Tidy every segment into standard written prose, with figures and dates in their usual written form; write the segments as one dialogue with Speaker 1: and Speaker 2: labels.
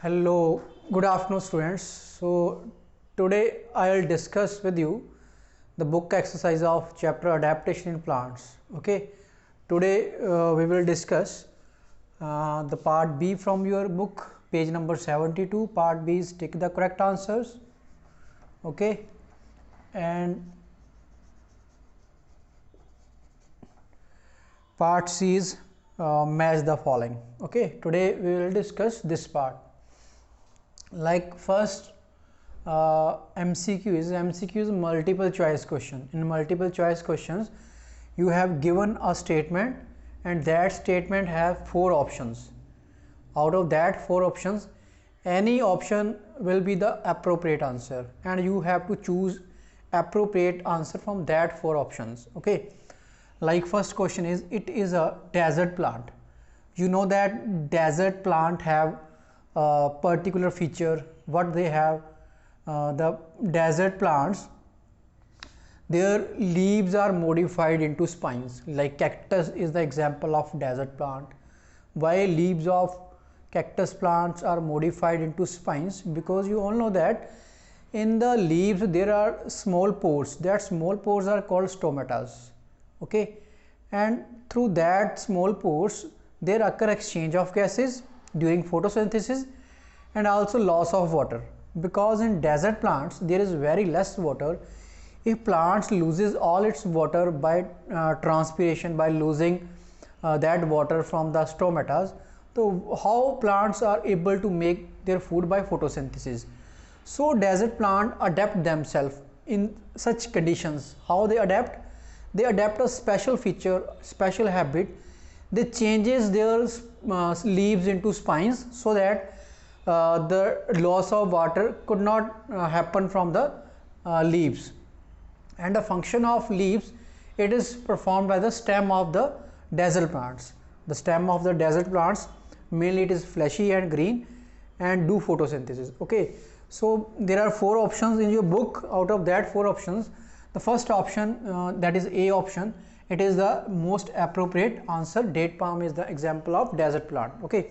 Speaker 1: Hello, good afternoon students. So today I will discuss with you the book exercise of chapter Adaptation in Plants. Okay, today we will discuss the part B from your book, page number 72. Part B is take the correct answers. Okay, and part C is match the following. Okay, today we will discuss this part. Like first MCQ is multiple choice question. In multiple choice questions you have given a statement and that statement have 4 options. Out of that 4 options, any option will be the appropriate answer and you have to choose appropriate answer from that 4 options. Okay, like first question is, it is a desert plant. You know that desert plant have particular feature. What they have, the desert plants, their leaves are modified into spines. Like cactus is the example of desert plant. Why leaves of cactus plants are modified into spines? Because you all know that in the leaves there are small pores. That small pores are called stomatas. Okay, and through that small pores there occur exchange of gases during photosynthesis and also loss of water. Because in desert plants there is very less water. If plants loses all its water by transpiration, by losing that water from the stomatas, so how plants are able to make their food? By photosynthesis. So desert plant adapt themselves in such conditions. How they adapt? They adapt a special feature, special habit. They changes their leaves into spines so that the loss of water could not happen from the leaves. And the function of leaves, it is performed by the stem of the desert plants. The stem of the desert plants, mainly it is fleshy and green and do photosynthesis. Okay, so there are 4 options in your book. Out of that 4 options, the first option, that is A option, it is the most appropriate answer. Date palm is the example of desert plant. Okay,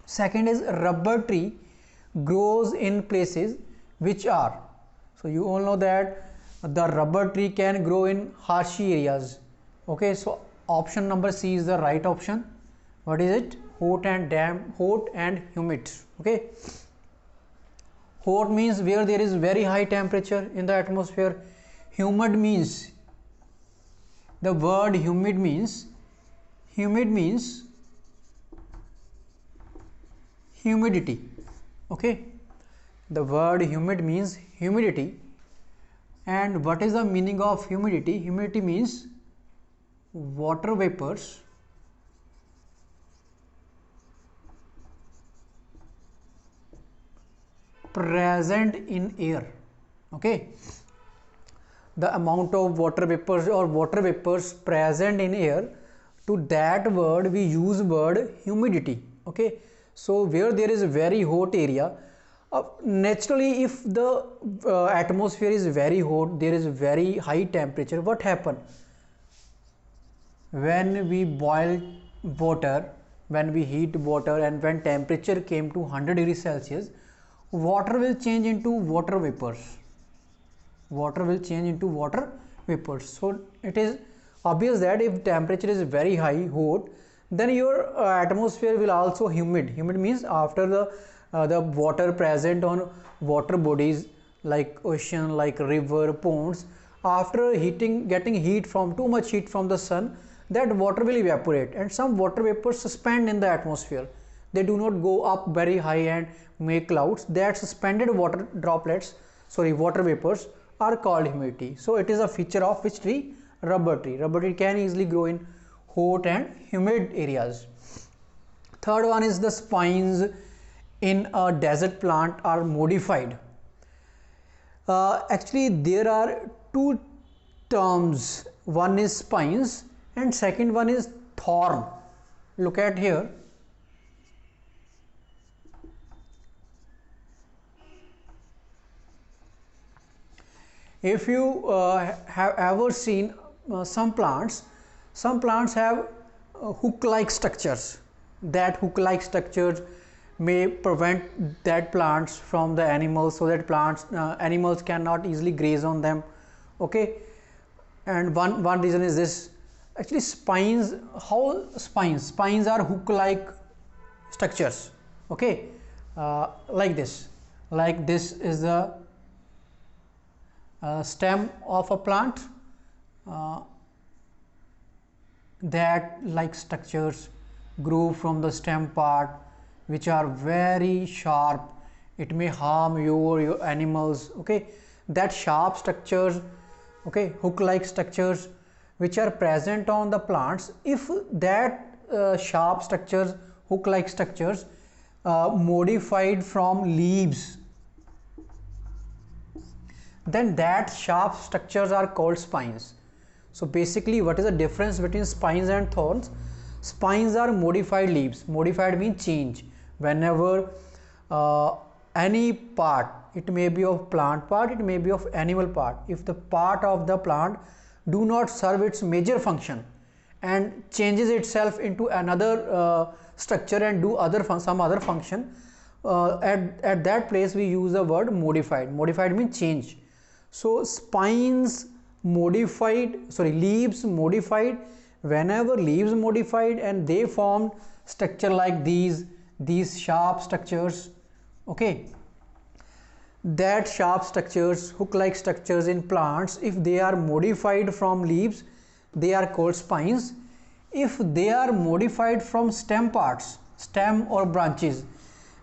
Speaker 1: second is rubber tree grows in places which are. So you all know that the rubber tree can grow in harshy areas. Okay, so option number C is the right option. What is it? Hot and damp, hot and humid. Okay, hot means where there is very high temperature in the atmosphere. Humid means, the word humid means humidity. Okay, the word humid means humidity. And what is the meaning of humidity? Humidity means water vapors present in air. Okay, the amount of water vapors or water vapors present in air, to that word we use word humidity. Okay, so where there is a very hot area, naturally if the atmosphere is very hot, there is very high temperature, what happen? When we boil water, when we heat water, and when temperature came to 100 degrees Celsius, water will change into water vapors. Water will change into water vapors. So it is obvious that if temperature is very high, hot, then your atmosphere will also humid. Humid means after the water present on water bodies like ocean, like river, ponds, after heating, getting heat from too much heat from the sun, that water will evaporate and some water vapors suspend in the atmosphere. They do not go up very high and make clouds. That suspended water droplets, sorry, water vapors are called humidity. So it is a feature of which tree? Rubber tree. Rubber tree can easily grow in hot and humid areas. Third one is the spines in a desert plant are modified. Actually there are 2 terms. One is spines and second one is thorn. Look at here. If you have ever seen some plants have hook-like structures. That hook-like structures may prevent that plants from the animals, so that animals cannot easily graze on them. Okay, and one reason is this. Actually, spines, how spines are hook like structures. Okay, like this is the stem of a plant. That like structures grow from the stem part, which are very sharp. It may harm you or your animals. Okay, that sharp structures, okay, hook like structures which are present on the plants, if that sharp structures, hook like structures modified from leaves, then that sharp structures are called spines. So basically, what is the difference between spines and thorns? Spines are modified leaves. Modified means change. Whenever any part, it may be of plant part, it may be of animal part, if the part of the plant do not serve its major function and changes itself into another structure and do some other function, at that place we use the word modified. Modified means change. So spines modified, leaves modified. Whenever leaves modified and they formed structure like these sharp structures, okay, that sharp structures, hook like structures in plants, if they are modified from leaves, they are called spines. If they are modified from stem parts, stem or branches,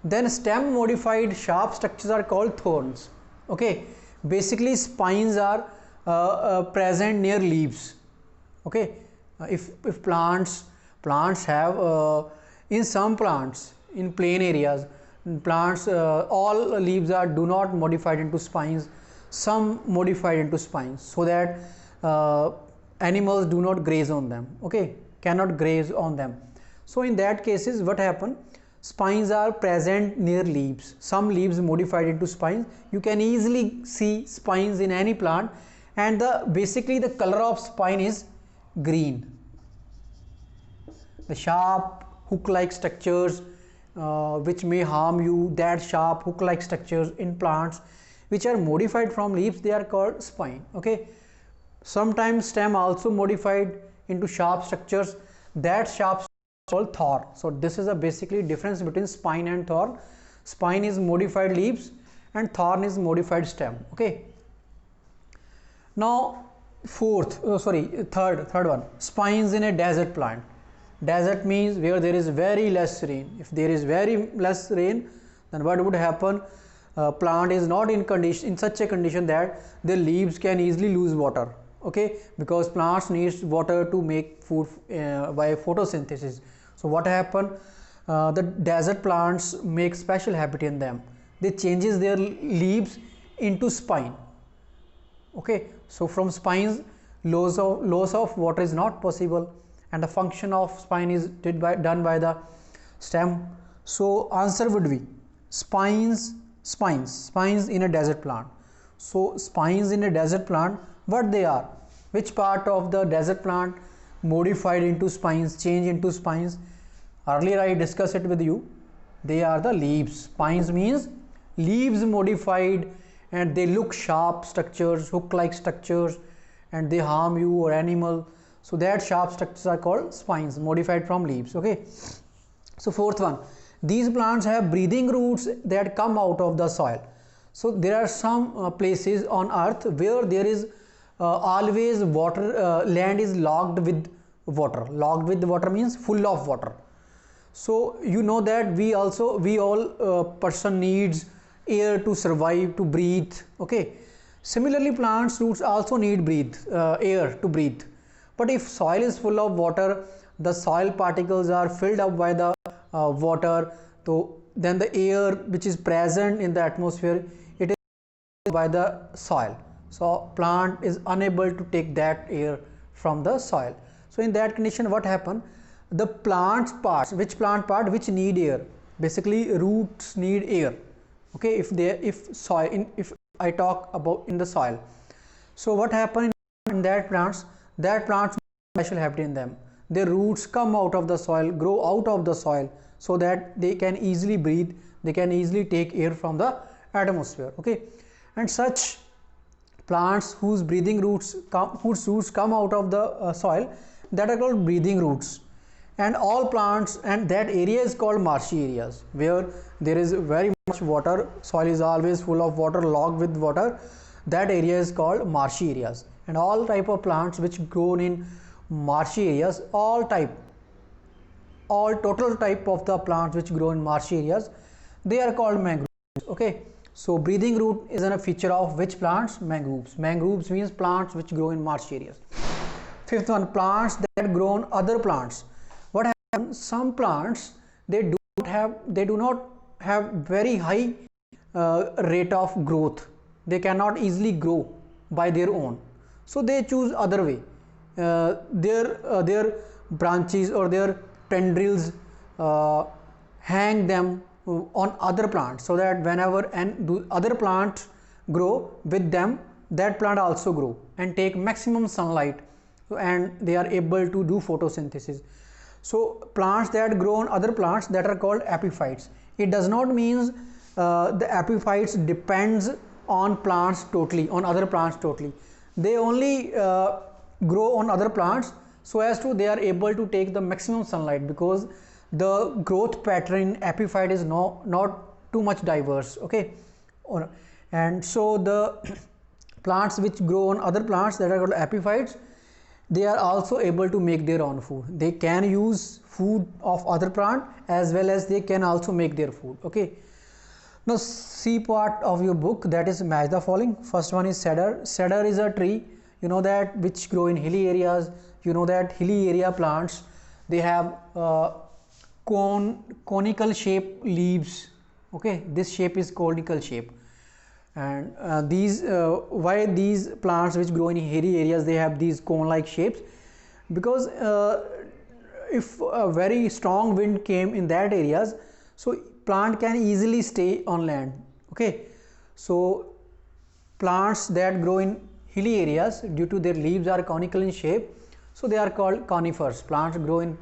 Speaker 1: then stem modified sharp structures are called thorns. Okay, basically spines are present near leaves. Okay, if plants have in some plants, in plain areas, plants all leaves do not modified into spines, some modified into spines, so that animals do not graze on them. Okay, cannot graze on them. So in that cases, what happen? Spines are present near leaves. Some leaves modified into spines. You can easily see spines in any plant, and basically the color of spine is green. The sharp hook like structures which may harm you, that sharp hook like structures in plants which are modified from leaves, they are called spine. Okay, sometimes stem also modified into sharp structures, that sharp is called thorn. So this is a basically difference between spine and thorn. Spine is modified leaves and thorn is modified stem. Okay, now third one, spines in a desert plant. Desert means where there is very less rain. If there is very less rain, then what would happen? Plant is not in such a condition that the leaves can easily lose water. Okay, because plants needs water to make food by photosynthesis. So what happen? The desert plants make special habit in them. They changes their leaves into spine. Okay, so from spines, loss of water is not possible, and the function of spine is done by the stem. So answer would be spines in a desert plant. So spines in a desert plant, what they are? Which part of the desert plant modified into spines, change into spines? Earlier I discussed it with you. They are the leaves. Spines means leaves modified, and they look sharp structures, hook like structures, and they harm you or animal. So that sharp structures are called spines, modified from leaves. Okay, so fourth one, these plants have breathing roots that come out of the soil. So there are some places on earth where there is always water, land is logged with water. Logged with water means full of water. So you know that we all person needs air to survive, to breathe. Okay, similarly plants roots also need air to breathe. But if soil is full of water, the soil particles are filled up by the water, so then the air which is present in the atmosphere, it is by the soil. So plant is unable to take that air from the soil. So in that condition, what happen? The plant parts, which need air? Basically roots need air. Okay, if I talk about in the soil, so what happen in that plants special habit in them? their roots come out of the soil, grow out of the soil, so that they can easily breathe, they can easily take air from the atmosphere. Okay, and such plants whose roots come out of the soil, that are called breathing roots. And all plants, and that area is called marshy areas, where there is very much water, soil is always full of water, logged with water, that area is called marshy areas. And all type of plants which grow in marshy areas, all total type of the plants which grow in marshy areas, they are called mangroves. Okay, so breathing root is a feature of which plants? Mangroves. Mangroves means plants which grow in marshy areas. Fifth one, plants that grow on other plants. What happens? Some plants, they do not have very high rate of growth. They cannot easily grow by their own, so they choose other way. Their branches or their tendrils hang them on other plants, so that whenever the other plants grow with them, that plant also grow and take maximum sunlight, and they are able to do photosynthesis. So plants that grow on other plants, that are called epiphytes. It does not mean the epiphytes depends on plants totally, on other plants totally. They only grow on other plants so as to they are able to take the maximum sunlight, because the growth pattern in epiphyte is not too much diverse. Okay, and so the plants which grow on other plants, that are called epiphytes, they are also able to make their own food. They can use food of other plant as well as they can also make their food. Okay, now C part of your book, that is match the following. First one is cedar. Cedar is a tree, you know that, which grow in hilly areas. You know that hilly area plants, they have conical shape leaves. Okay, this shape is conical shape. And why these plants which grow in hilly areas, they have these cone like shapes? Because if a very strong wind came in that areas, so plant can easily stay on land. Okay, so plants that grow in hilly areas, due to their leaves are conical in shape, so they are called conifers. Plants grow in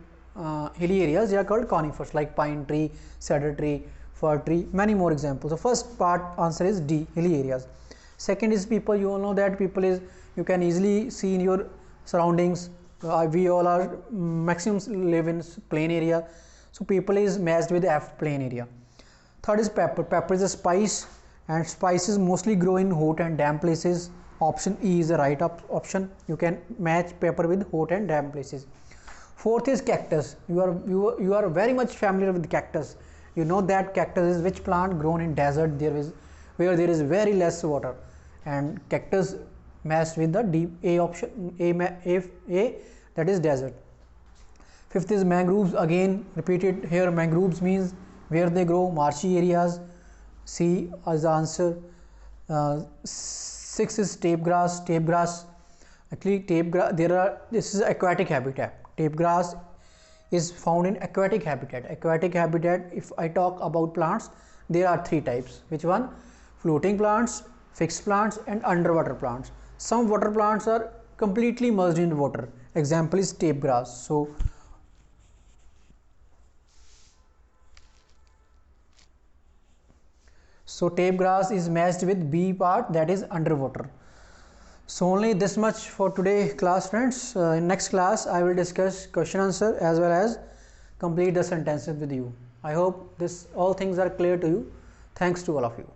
Speaker 1: hilly areas, they are called conifers, like pine tree, cedar tree, fir tree, many more examples. So first part answer is D, hilly areas. Second is people. You all know that people is, you can easily see in your surroundings. We all are maximum live in plain area, so people is matched with F, plain area. Third is pepper. Pepper is a spice, and spices mostly grow in hot and damp places. Option E is the right option. You can match pepper with hot and damp places. Fourth is cactus. You are very much familiar with cactus. You know that cactus is which plant grown in desert, where there is very less water, and cactus matched with the D, A option, A, that is desert. Fifth is mangroves. Again repeated here, mangroves means where they grow, marshy areas. C is the answer. Sixth is tape grass. Tape grass, actually tape grass, this is aquatic habitat. Tape grass is found in aquatic habitat. Aquatic habitat, if I talk about plants, there are three types. Which one? Floating plants, fixed plants, and underwater plants. Some water plants are completely merged in water. Example is tape grass. So tape grass is matched with B part, that is underwater. So only this much for today class, friends. In next class I will discuss question answer as well as complete the sentences with you. I hope all things are clear to you. Thanks to all of you.